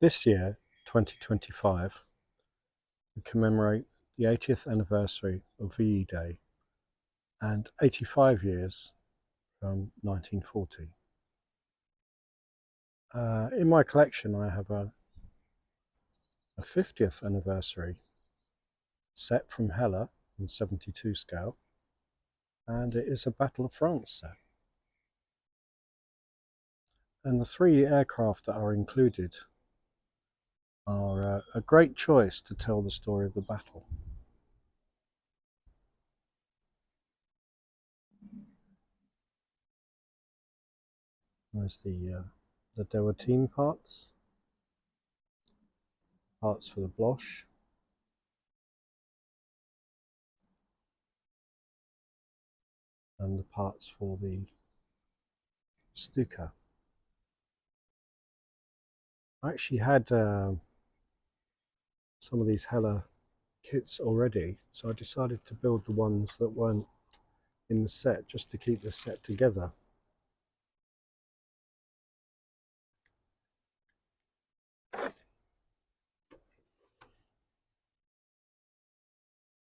This year, 2025, we commemorate the 80th anniversary of VE Day and 85 years from 1940. In my collection I have a 50th anniversary set from Hella on 72 scale, and it is a Battle of France set. And the three aircraft that are included are a great choice to tell the story of the battle. There's the Dewotine parts for the Bloch, and the parts for the Stuka. I actually had some of these Hella kits already, so I decided to build the ones that weren't in the set just to keep the set together.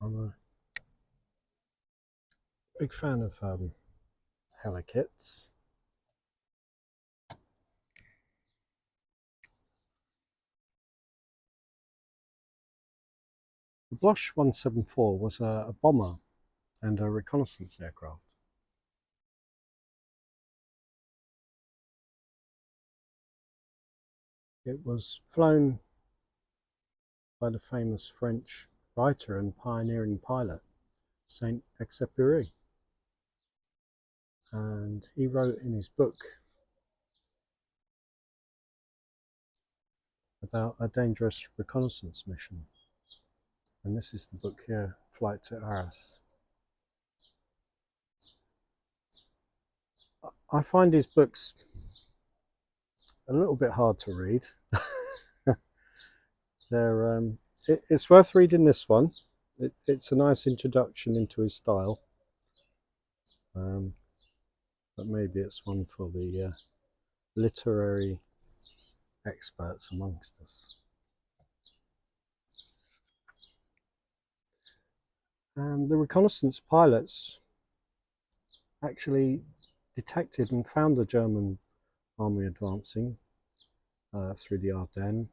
I'm a big fan of Hella kits. The Bloch 174 was a bomber and a reconnaissance aircraft. It was flown by the famous French writer and pioneering pilot Saint-Exupéry, and he wrote in his book about a dangerous reconnaissance mission, and this is the book here, Flight to Arras. I find his books a little bit hard to read. It's worth reading this one. It's a nice introduction into his style, but maybe it's one for the literary experts amongst us. And the reconnaissance pilots actually detected and found the German army advancing through the Ardennes.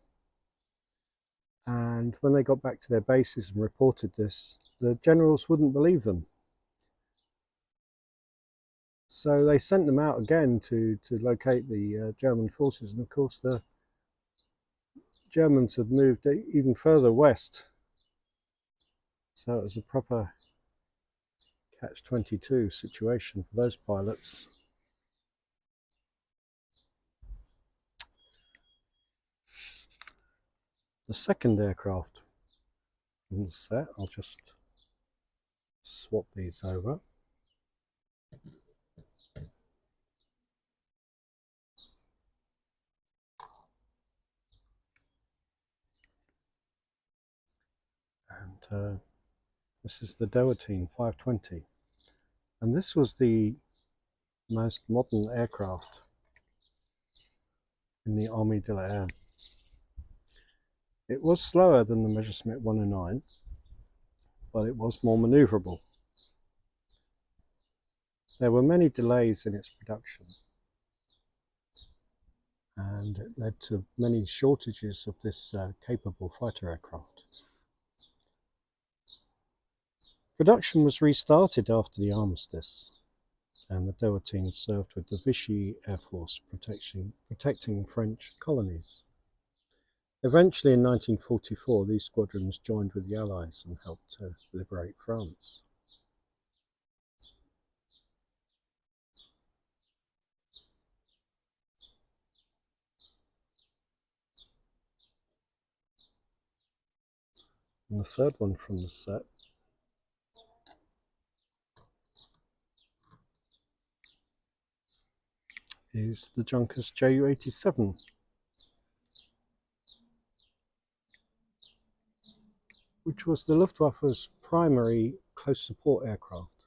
And when they got back to their bases and reported this, the generals wouldn't believe them. So they sent them out again to locate the German forces. And of course, the Germans had moved even further west. So it was a proper catch-22 situation for those pilots. The second aircraft in the set, I'll just swap these over. And this is the Dewotine 520. And this was the most modern aircraft in the Armée de l'Air. It was slower than the Messerschmitt 109, but it was more manoeuvrable. There were many delays in its production, and it led to many shortages of this capable fighter aircraft. Production was restarted after the armistice, and the Dewotine served with the Vichy Air Force protecting French colonies. Eventually in 1944, these squadrons joined with the Allies and helped to liberate France. And the third one from the set is the Junkers Ju87. Which was the Luftwaffe's primary close support aircraft.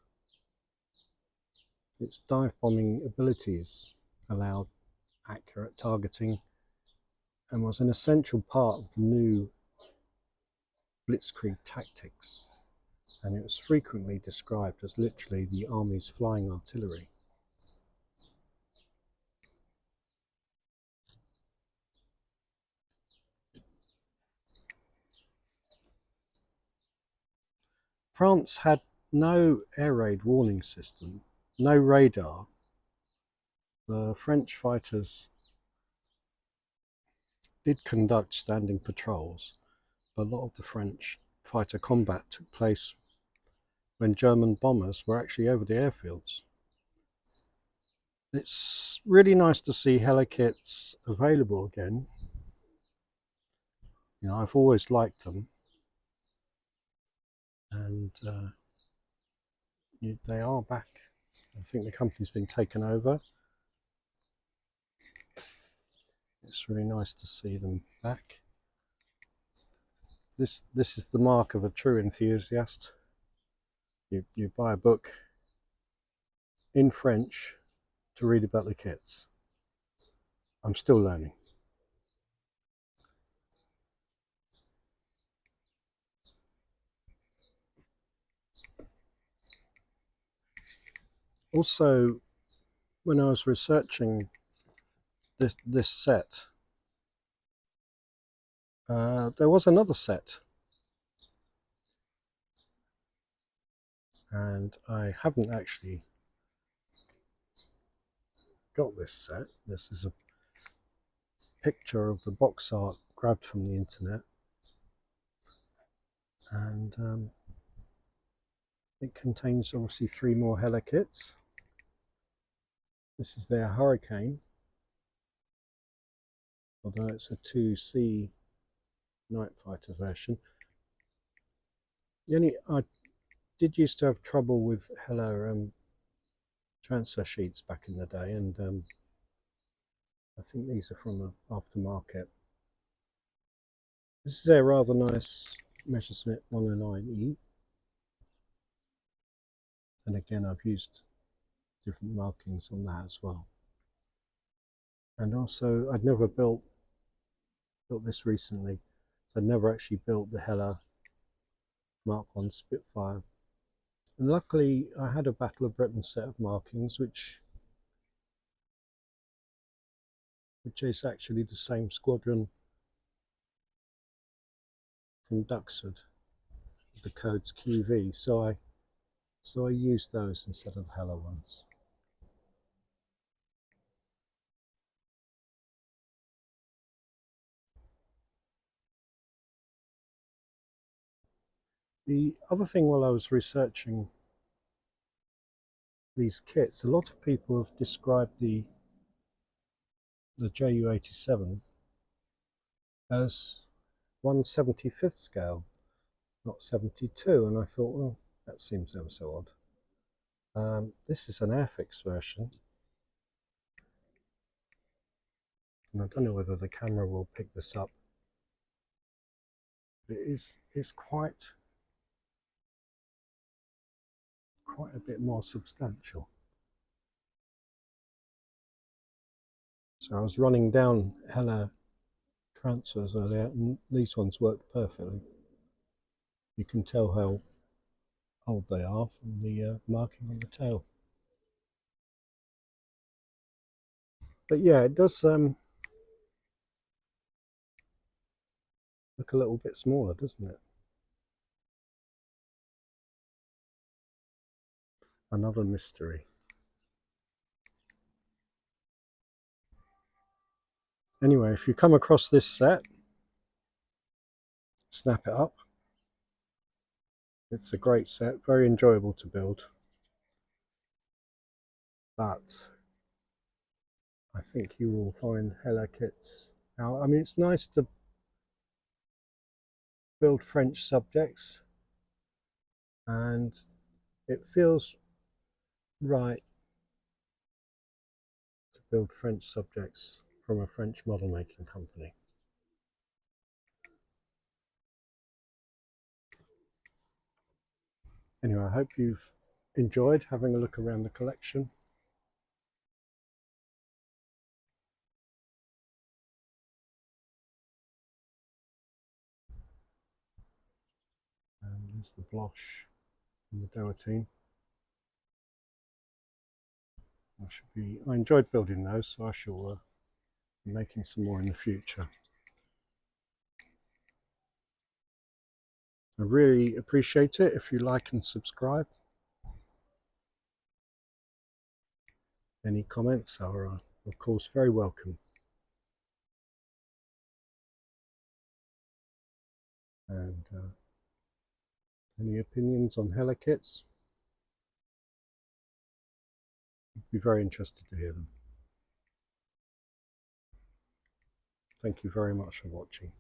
Its dive bombing abilities allowed accurate targeting and was an essential part of the new Blitzkrieg tactics, and it was frequently described as literally the Army's flying artillery. France had no air raid warning system, no radar. The French fighters did conduct standing patrols, but a lot of the French fighter combat took place when German bombers were actually over the airfields. It's really nice to see helikits available again. You know, I've always liked them, and they are back. I think the company's been taken over. It's really nice to see them back. This is the mark of a true enthusiast. You buy a book in French to read about the kits. I'm still learning. Also, when I was researching this set, there was another set, and I haven't actually got this set. This is a picture of the box art grabbed from the internet, and it contains obviously 3 more helikits. This is their Hurricane, although it's a 2C night fighter version. I did used to have trouble with Hella transfer sheets back in the day, and I think these are from an aftermarket. This is a rather nice Messerschmitt 109E, and again I've used different markings on that as well. And also, I'd never built this recently, so I'd never actually built the Hella Mark 1 Spitfire. And luckily I had a Battle of Britain set of markings, which is actually the same squadron from Duxford, the code's QV, so I used those instead of the Hella ones. The other thing, while I was researching these kits, a lot of people have described the Ju87 as 1/75th scale, not 72, and I thought, well, that seems ever so odd. This is an Airfix version, and I don't know whether the camera will pick this up. It's quite a bit more substantial. So I was running down Hella transfers earlier, and these ones worked perfectly. You can tell how old they are from the marking on the tail. But yeah, it does look a little bit smaller, doesn't it? Another mystery. Anyway, if you come across this set, snap it up. It's a great set, very enjoyable to build. But I think you will find Hella kits. Now, I mean, it's nice to build French subjects, and it feels right to build French subjects from a French model making company. Anyway, I hope you've enjoyed having a look around the collection. There's the Bloch and the Dewotine. I enjoyed building those, so I shall be making some more in the future. I really appreciate it if you like and subscribe. Any comments are, of course, very welcome. And any opinions on helikits? I'd be very interested to hear them. Thank you very much for watching.